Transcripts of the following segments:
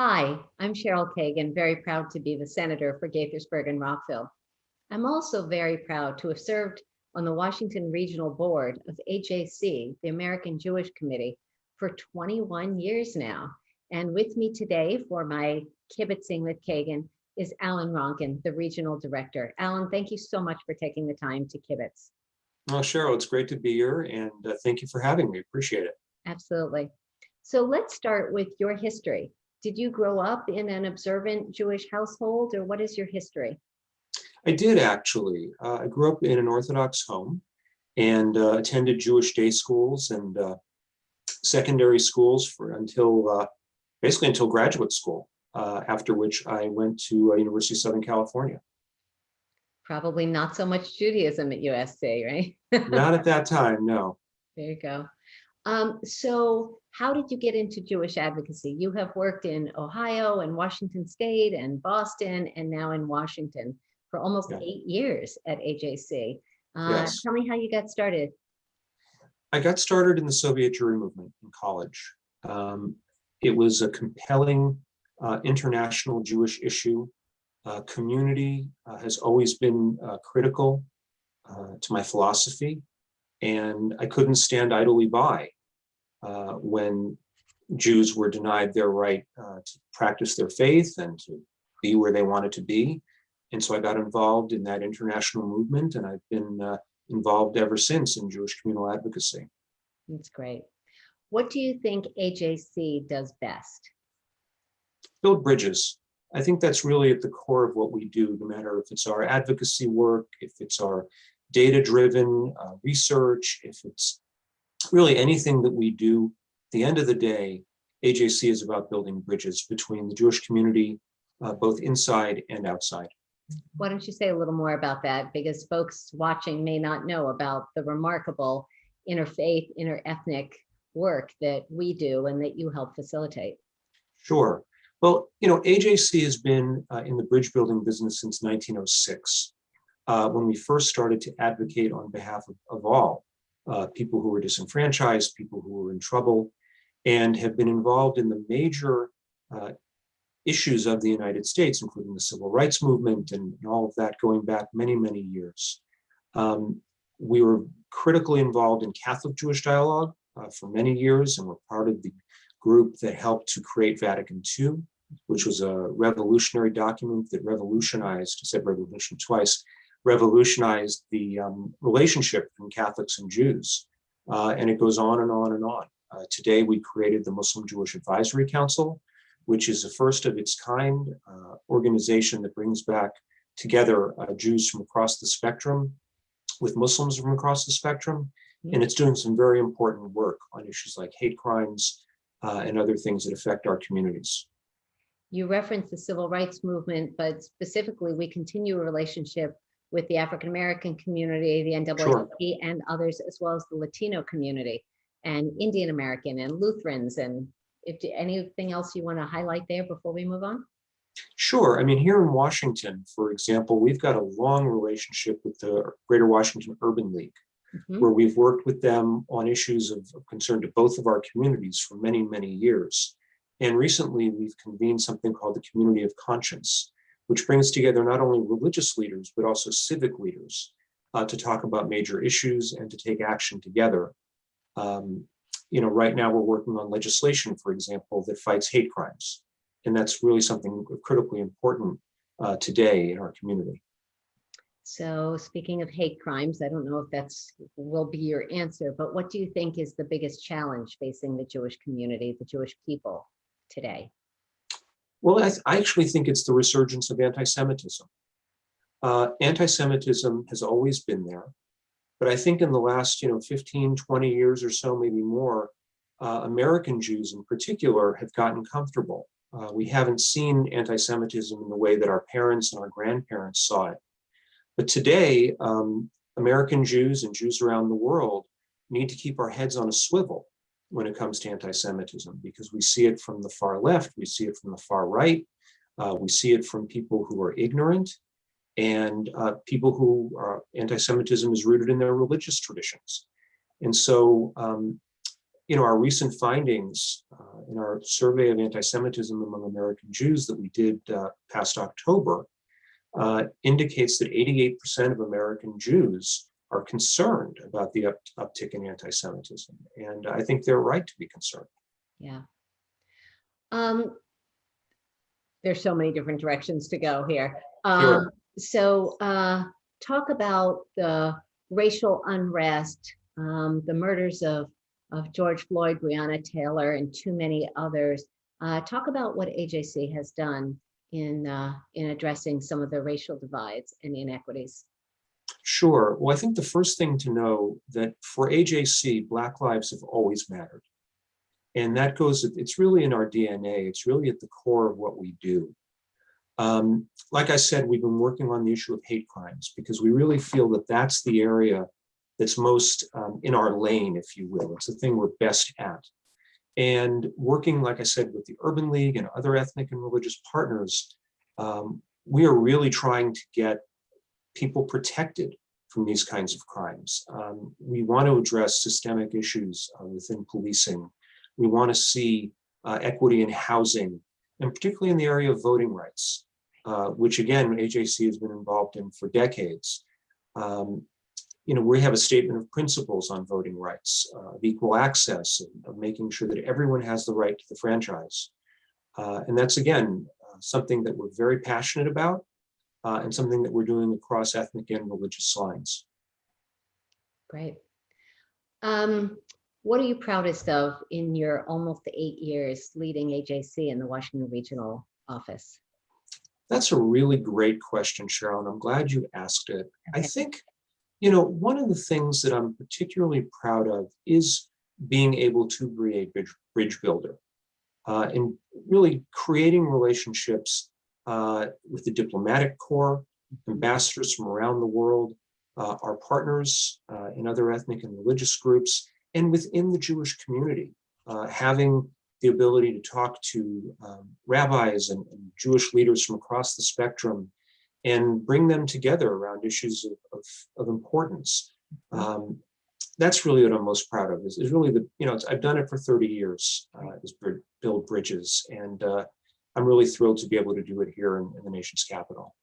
Hi, I'm Cheryl Kagan, very proud to be the senator for Gaithersburg and Rockville. I'm also very proud to have served on the Washington Regional Board of AJC, the American Jewish Committee, for 21 years now. And with me today for my Kibbitzing with Kagan is Alan Ronkin, the Regional Director. Alan, thank you so much for taking the time to kibitz. Well, Cheryl, it's great to be here, and thank you for having me. Appreciate it. Absolutely. So let's start with your history. Did you grow up in an observant Jewish household, or what is your history? I did actually. I grew up in an Orthodox home and attended Jewish day schools and secondary schools basically until graduate school, after which I went to University of Southern California. Probably not so much Judaism at USC, right? Not at that time, no. There you go. So how did you get into Jewish advocacy? You have worked in Ohio and Washington State and Boston and now in Washington for almost 8 years at AJC. Yes. Tell me how you got started. I got started in the Soviet Jewry movement in college. It was a compelling international Jewish issue. Community has always been critical to my philosophy, and I couldn't stand idly by when Jews were denied their right to practice their faith and to be where they wanted to be. And so I got involved in that international movement, and I've been involved ever since in Jewish communal advocacy. That's great. What do you think AJC does best? Build bridges. I think that's really at the core of what we do, no matter if it's our advocacy work, if it's our data-driven research, if it's really anything that we do. At the end of the day, AJC is about building bridges between the Jewish community, both inside and outside. Why don't you say a little more about that? Because folks watching may not know about the remarkable interfaith, interethnic work that we do and that you help facilitate. Sure. Well, AJC has been in the bridge building business since 1906, when we first started to advocate on behalf of all people who were disenfranchised, people who were in trouble, and have been involved in the major issues of the United States, including the civil rights movement and all of that going back many, many years. We were critically involved in Catholic Jewish dialogue for many years, and were part of the group that helped to create Vatican II, which was a revolutionary document that revolutionized, I said revolution twice, revolutionized the relationship between Catholics and Jews. And it goes on and on and on. Today, we created the Muslim Jewish Advisory Council, which is a first of its kind organization that brings back together Jews from across the spectrum with Muslims from across the spectrum. And it's doing some very important work on issues like hate crimes and other things that affect our communities. You referenced the civil rights movement, but specifically, we continue a relationship with the African-American community, the NAACP, sure, and others, as well as the Latino community and Indian American and Lutherans. And if anything else you want to highlight there before we move on? Sure. I mean, here in Washington, for example, we've got a long relationship with the Greater Washington Urban League, where we've worked with them on issues of concern to both of our communities for many, many years. And recently, we've convened something called the Community of Conscience, which brings together not only religious leaders, but also civic leaders to talk about major issues and to take action together. Right now we're working on legislation, for example, that fights hate crimes. And that's really something critically important today in our community. So speaking of hate crimes, I don't know if will be your answer, but what do you think is the biggest challenge facing the Jewish community, the Jewish people today? Well, I actually think it's the resurgence of anti-Semitism. Anti-Semitism has always been there, but I think in the last 15, 20 years or so, maybe more, American Jews in particular have gotten comfortable. We haven't seen anti-Semitism in the way that our parents and our grandparents saw it. But today, American Jews and Jews around the world need to keep our heads on a swivel when it comes to anti-Semitism, because we see it from the far left, we see it from the far right, we see it from people who are ignorant, and people who are anti-Semitism is rooted in their religious traditions. And so our recent findings in our survey of anti-Semitism among American Jews that we did past October indicates that 88% of American Jews are concerned about the uptick in anti-Semitism. And I think they're right to be concerned. Yeah. There's so many different directions to go here. Sure. So talk about the racial unrest, the murders of George Floyd, Breonna Taylor, and too many others. Talk about what AJC has done in addressing some of the racial divides and inequities. Sure. Well, I think the first thing to know that for AJC, Black lives have always mattered. And that goes, it's really in our DNA. It's really at the core of what we do. Like I said, we've been working on the issue of hate crimes because we really feel that that's the area that's most in our lane, if you will. It's the thing we're best at. And working, like I said, with the Urban League and other ethnic and religious partners, we are really trying to get people protected from these kinds of crimes. We want to address systemic issues within policing. We want to see equity in housing, and particularly in the area of voting rights, which again, AJC has been involved in for decades. We have a statement of principles on voting rights, of equal access, of making sure that everyone has the right to the franchise. And that's, again, something that we're very passionate about and something that we're doing across ethnic and religious lines. Great. What are you proudest of in your almost 8 years leading AJC in the Washington Regional Office? That's a really great question, Cheryl, and I'm glad you asked it. I think, one of the things that I'm particularly proud of is being able to be a bridge builder and really creating relationships with the diplomatic corps, ambassadors from around the world, our partners in other ethnic and religious groups, and within the Jewish community, having the ability to talk to rabbis and Jewish leaders from across the spectrum and bring them together around issues of importance. That's really what I'm most proud of, is really I've done it for 30 years, is build bridges, and I'm really thrilled to be able to do it here in the nation's capital.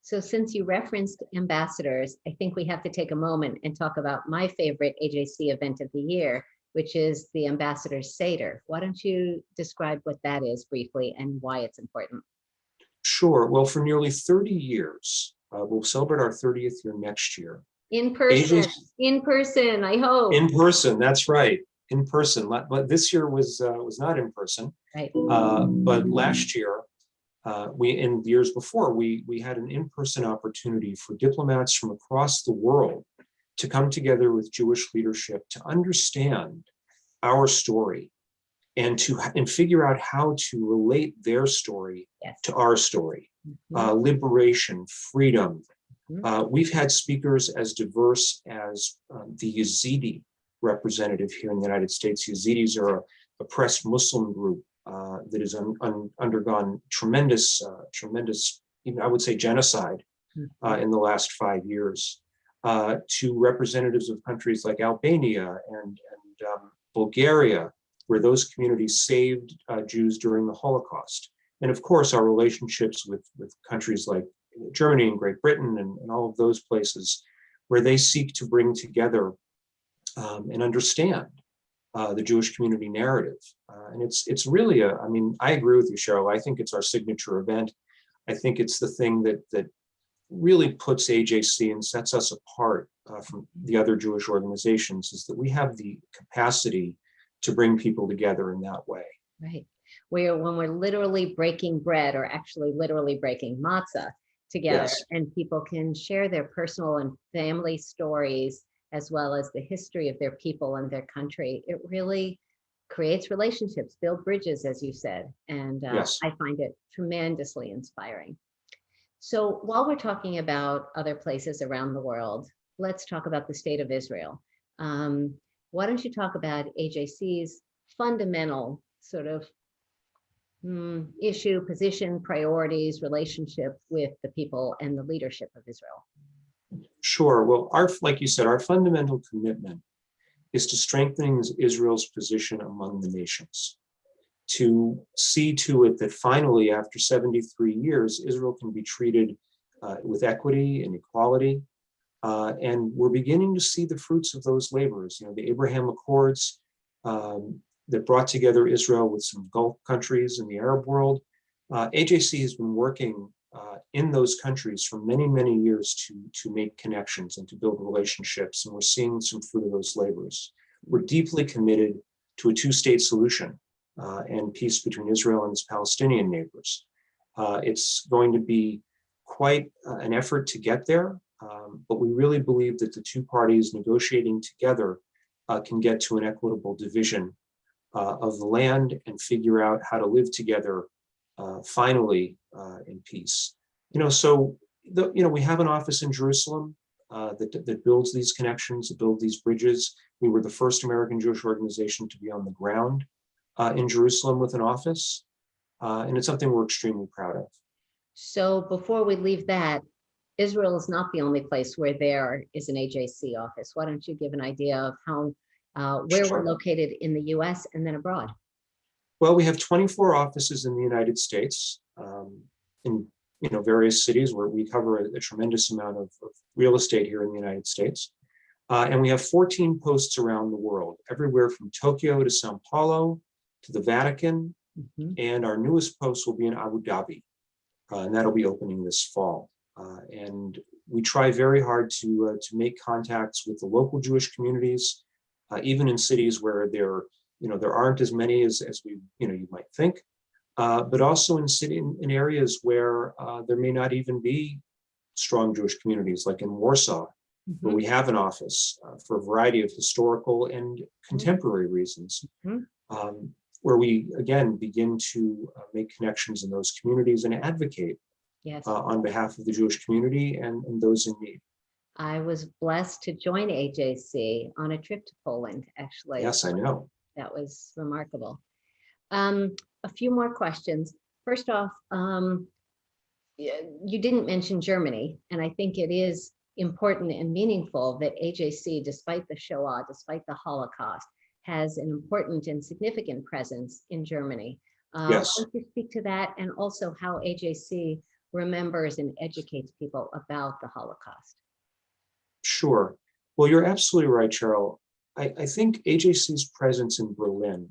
So since you referenced ambassadors, I think we have to take a moment and talk about my favorite AJC event of the year, which is the Ambassador's Seder. Why don't you describe what that is briefly and why it's important? Sure. Well, for nearly 30 years, we'll celebrate our 30th year next year. In person, I hope. In person, that's right. In person. But this year was not in person. Right. But last year, in the years before, we had an in-person opportunity for diplomats from across the world to come together with Jewish leadership to understand our story and figure out how to relate their story to our story. Liberation, freedom. We've had speakers as diverse as the Yazidi representative here in the United States. Yazidis are a oppressed Muslim group that has undergone tremendous, even I would say genocide in the last 5 years, to representatives of countries like Albania and Bulgaria, where those communities saved Jews during the Holocaust. And of course, our relationships with countries like Germany and Great Britain and all of those places where they seek to bring together and understand the Jewish community narrative. And it's really I agree with you, Cheryl. I think it's our signature event. I think it's the thing that really puts AJC and sets us apart from the other Jewish organizations, is that we have the capacity to bring people together in that way. Right. When we're literally breaking bread, or actually literally breaking matzah together, and people can share their personal and family stories, as well as the history of their people and their country, it really creates relationships, build bridges, as you said. And I find it tremendously inspiring. So while we're talking about other places around the world, let's talk about the state of Israel. Why don't you talk about AJC's fundamental sort of issue, position, priorities, relationship with the people and the leadership of Israel? Sure. Well, like you said, our fundamental commitment is to strengthen Israel's position among the nations, to see to it that finally, after 73 years, Israel can be treated with equity and equality. And we're beginning to see the fruits of those labors. You know, the Abraham Accords that brought together Israel with some Gulf countries in the Arab world. AJC has been working in those countries for many, many years to make connections and to build relationships. And we're seeing some fruit of those labors. We're deeply committed to a two-state solution and peace between Israel and its Palestinian neighbors. It's going to be quite an effort to get there, but we really believe that the two parties negotiating together can get to an equitable division of the land and figure out how to live together finally in peace. So we have an office in Jerusalem that builds these connections, that builds these bridges. We were the first American Jewish organization to be on the ground in Jerusalem with an office, and it's something we're extremely proud of. So before we leave that, Israel is not the only place where there is an AJC office. Why don't you give an idea of how where we're located in the US and then abroad? Well, we have 24 offices in the United States, in various cities where we cover a tremendous amount of real estate here in the United States. And we have 14 posts around the world, everywhere from Tokyo to Sao Paulo to the Vatican. Mm-hmm. And our newest post will be in Abu Dhabi, and that'll be opening this fall. And we try very hard to make contacts with the local Jewish communities, even in cities where there aren't as many as we you might think, but also in areas where there may not even be strong Jewish communities, like in Warsaw, mm-hmm. where we have an office for a variety of historical and contemporary reasons, mm-hmm. Where we again begin to make connections in those communities and advocate yes. On behalf of the Jewish community and those in need. I was blessed to join AJC on a trip to Poland, actually. Yes, I know. That was remarkable. A few more questions. First off, you didn't mention Germany, and I think it is important and meaningful that AJC, despite the Shoah, despite the Holocaust, has an important and significant presence in Germany. Yes. Why don't you speak to that, and also how AJC remembers and educates people about the Holocaust? Sure. Well, you're absolutely right, Cheryl. I think AJC's presence in Berlin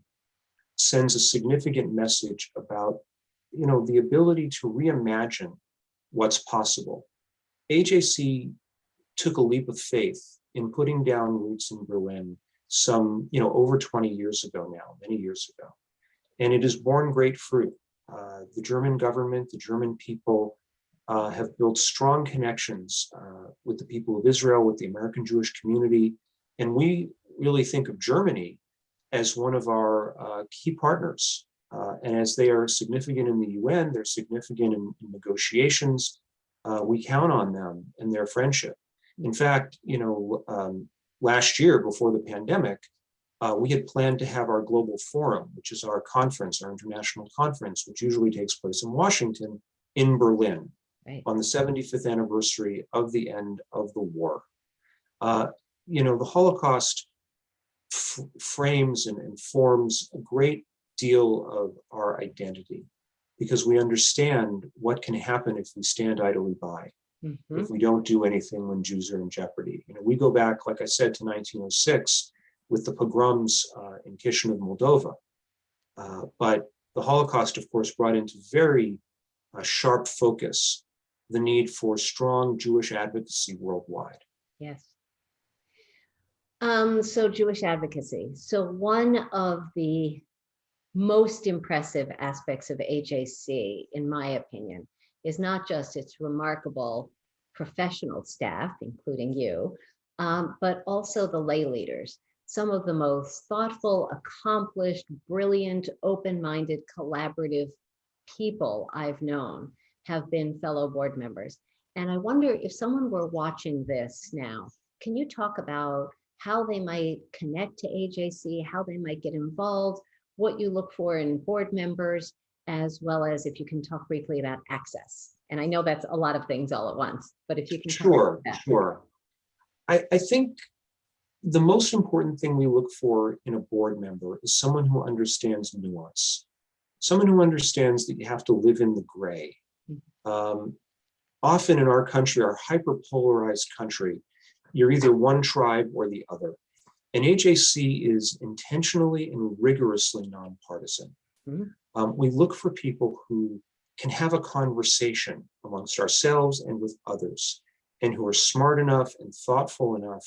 sends a significant message about, the ability to reimagine what's possible. AJC took a leap of faith in putting down roots in Berlin some, over 20 years ago now, many years ago. And it has borne great fruit. The German government, the German people have built strong connections with the people of Israel, with the American Jewish community. And we really think of Germany as one of our key partners. And as they are significant in the UN, they're significant in negotiations. We count on them and their friendship. In fact, last year before the pandemic, we had planned to have our global forum, which is our conference, our international conference, which usually takes place in Washington, in Berlin, right, on the 75th anniversary of the end of the war. The Holocaust frames and forms a great deal of our identity, because we understand what can happen if we stand idly by, mm-hmm. if we don't do anything when Jews are in jeopardy. We go back, like I said, to 1906 with the pogroms in Chisinau, Moldova. But the Holocaust, of course, brought into very sharp focus the need for strong Jewish advocacy worldwide. Yes. So Jewish advocacy. So one of the most impressive aspects of AJC, in my opinion, is not just its remarkable professional staff, including you, but also the lay leaders. Some of the most thoughtful, accomplished, brilliant, open-minded, collaborative people I've known have been fellow board members. And I wonder if someone were watching this now, can you talk about how they might connect to AJC, how they might get involved, what you look for in board members, as well as if you can talk briefly about access. And I know that's a lot of things all at once, but if you can talk about that. Sure. I think The most important thing we look for in a board member is someone who understands nuance, someone who understands that you have to live in the gray. Often in our country, our hyper-polarized country, you're either one tribe or the other. And AJC is intentionally and rigorously nonpartisan. We look for people who can have a conversation amongst ourselves and with others, and who are smart enough and thoughtful enough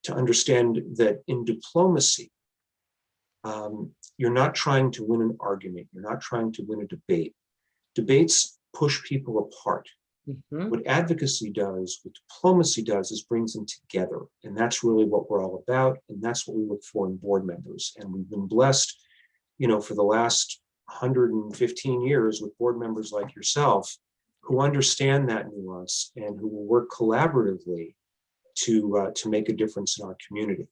to understand that in diplomacy, you're not trying to win an argument. You're not trying to win a debate. Debates push people apart. What advocacy does, what diplomacy does, is brings them together. And that's really what we're all about. And that's what we look for in board members. And we've been blessed, for the last 115 years with board members like yourself, who understand that nuance and who will work collaboratively to make a difference in our community.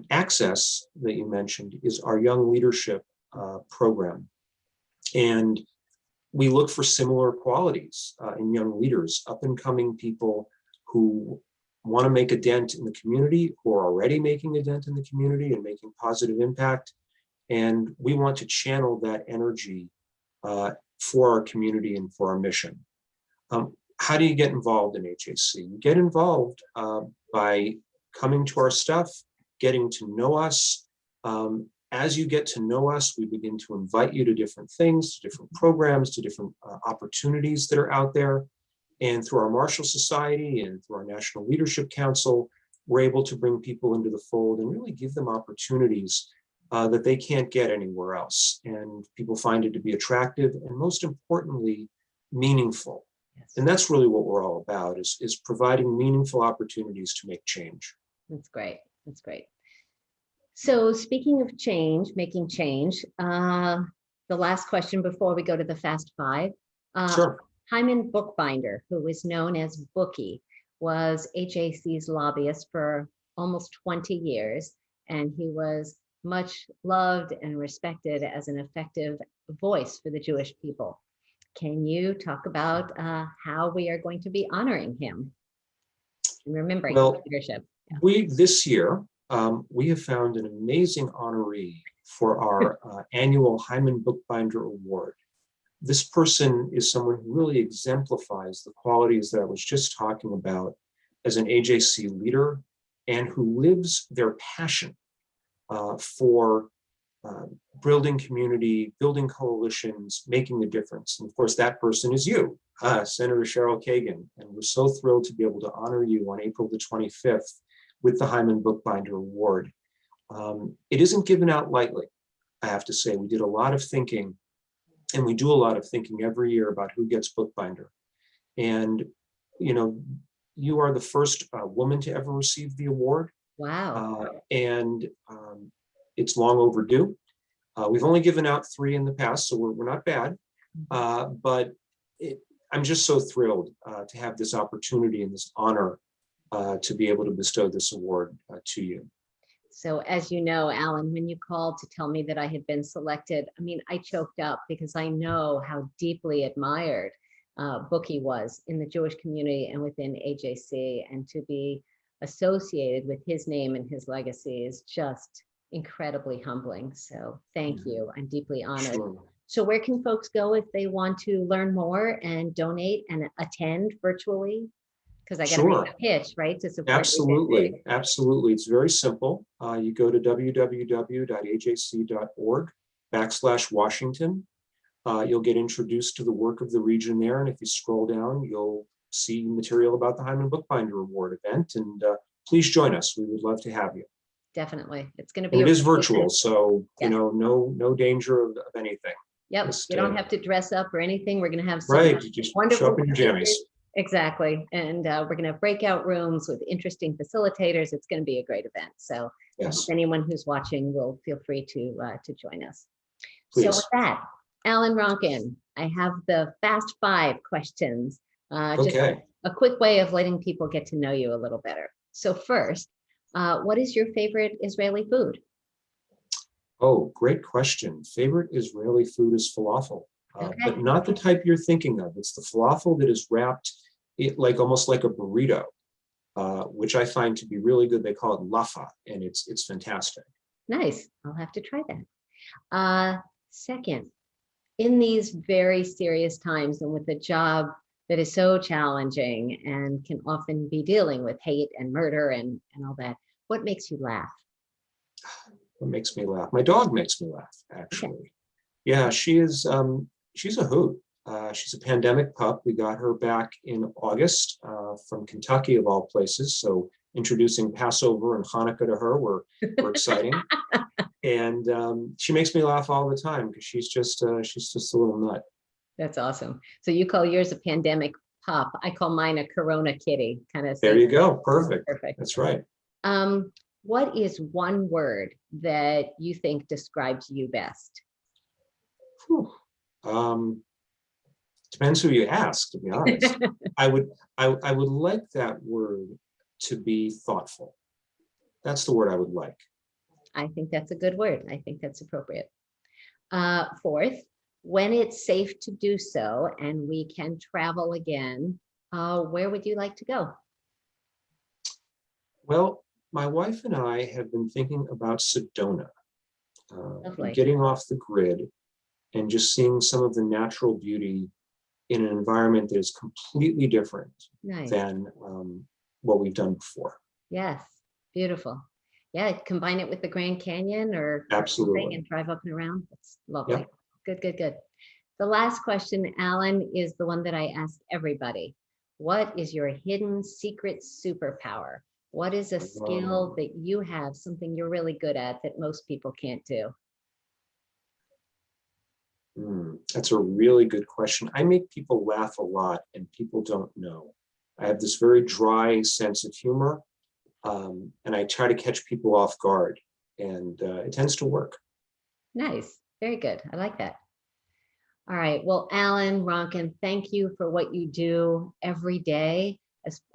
Access, that you mentioned, is our young leadership program. And we look for similar qualities in young leaders, up and coming people who want to make a dent in the community, who are already making a dent in the community and making positive impact. And we want to channel that energy for our community and for our mission. How do you get involved in AJC? You get involved by coming to our stuff, getting to know us. As you get to know us, we begin to invite you to different things, to different programs, to different opportunities that are out there. And through our Marshall Society and through our National Leadership Council, we're able to bring people into the fold and really give them opportunities that they can't get anywhere else. And people find it to be attractive and, most importantly, meaningful. Yes. And that's really what we're all about, is providing meaningful opportunities to make change. That's great. That's great. So speaking of change, making change, the last question before we go to the Fast Five. Sure. Hyman Bookbinder, who is known as Bookie, was AJC's lobbyist for almost 20 years, and he was much loved and respected as an effective voice for the Jewish people. Can you talk about how we are going to be honoring him and remembering his leadership? Yeah. This year, we have found an amazing honoree for our annual Hyman Bookbinder Award. This person is someone who really exemplifies the qualities that I was just talking about as an AJC leader, and who lives their passion for building community, building coalitions, making a difference. And of course, that person is you, Senator Cheryl Kagan. And we're so thrilled to be able to honor you on April the 25th with the Hyman Bookbinder Award. It isn't given out lightly, I have to say. We did a lot of thinking, and we do a lot of thinking every year about who gets Bookbinder. And, you are the first woman to ever receive the award. Wow. And it's long overdue. We've only given out 3 in the past, so we're not bad. But I'm just so thrilled to have this opportunity and this honor to be able to bestow this award to you. So as you know, Alan, when you called to tell me that I had been selected, I choked up because I know how deeply admired Bookie was in the Jewish community and within AJC, and to be associated with his name and his legacy is just incredibly humbling. So thank you. I'm deeply honored. Sure. So where can folks go if they want to learn more and donate and attend virtually? Because I got to make a pitch, right, to support. Absolutely. Absolutely. It's very simple. You go to www.ajc.org/Washington. You'll get introduced to the work of the region there. And if you scroll down, you'll see material about the Hyman Bookbinder Award event. And please join us. We would love to have you. Definitely. It's going to be. And it is virtual, so no danger of anything. Yep. Just, you don't have to dress up or anything. We're going to have some just wonderful show up in your jammies. Exactly. And we're going to have breakout rooms with interesting facilitators. It's going to be a great event. So yes. Anyone who's watching will feel free to join us. Please. So with that, Alan Ronkin, I have the Fast 5 questions. Just a quick way of letting people get to know you a little better. So first, what is your favorite Israeli food? Oh, great question. Favorite Israeli food is falafel, but not the type you're thinking of. It's the falafel that is wrapped almost like a burrito which I find to be really good. They call it Lafa, and it's fantastic. Nice. I'll have to try that. Second, in these very serious times and with a job that is so challenging and can often be dealing with hate and murder and all that, what makes you laugh? What makes me laugh? My dog makes me laugh, actually. Okay. Yeah, she's a hoot. She's a pandemic pup. We got her back in August from Kentucky, of all places. So introducing Passover and Hanukkah to her were exciting. And she makes me laugh all the time because she's just a little nut. That's awesome. So you call yours a pandemic pup. I call mine a Corona kitty, kind of. There you go. Perfect. Perfect. That's right. What is one word that you think describes you best? Depends who you ask, to be honest. I would like that word to be thoughtful. That's the word I would like. I think that's a good word. I think that's appropriate. Fourth, when it's safe to do so and we can travel again, where would you like to go? Well, my wife and I have been thinking about Sedona, getting off the grid and just seeing some of the natural beauty in an environment that is completely different than what we've done before. Yes, beautiful. Yeah, combine it with the Grand Canyon or absolutely and drive up and around. That's lovely. Yep. Good, good, good. The last question, Alan, is the one that I ask everybody. What is your hidden secret superpower? What is a skill that you have, something you're really good at that most people can't do? That's a really good question. I make people laugh a lot and people don't know. I have this very dry sense of humor, and I try to catch people off guard, and it tends to work. Nice. Very good. I like that. All right. Well, Alan, Ronkin, thank you for what you do every day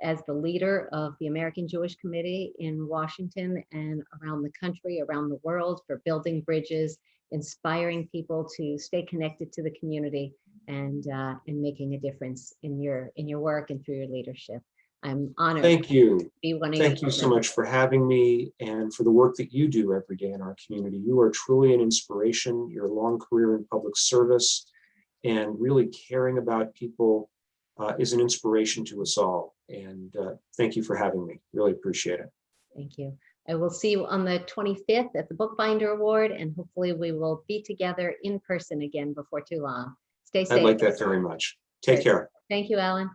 as the leader of the American Jewish Committee in Washington and around the country, around the world, for building bridges, inspiring people to stay connected to the community and making a difference in your work and through your leadership. I'm honored. Thank you. To be one of Thank you so much for having me and for the work that you do every day in our community. You are truly an inspiration. Your long career in public service and really caring about people is an inspiration to us all. And thank you for having me. Really appreciate it. Thank you. I will see you on the 25th at the Bookbinder Award, and hopefully we will be together in person again before too long. Stay safe. I'd like that very much. Take care. Thank you, Alan.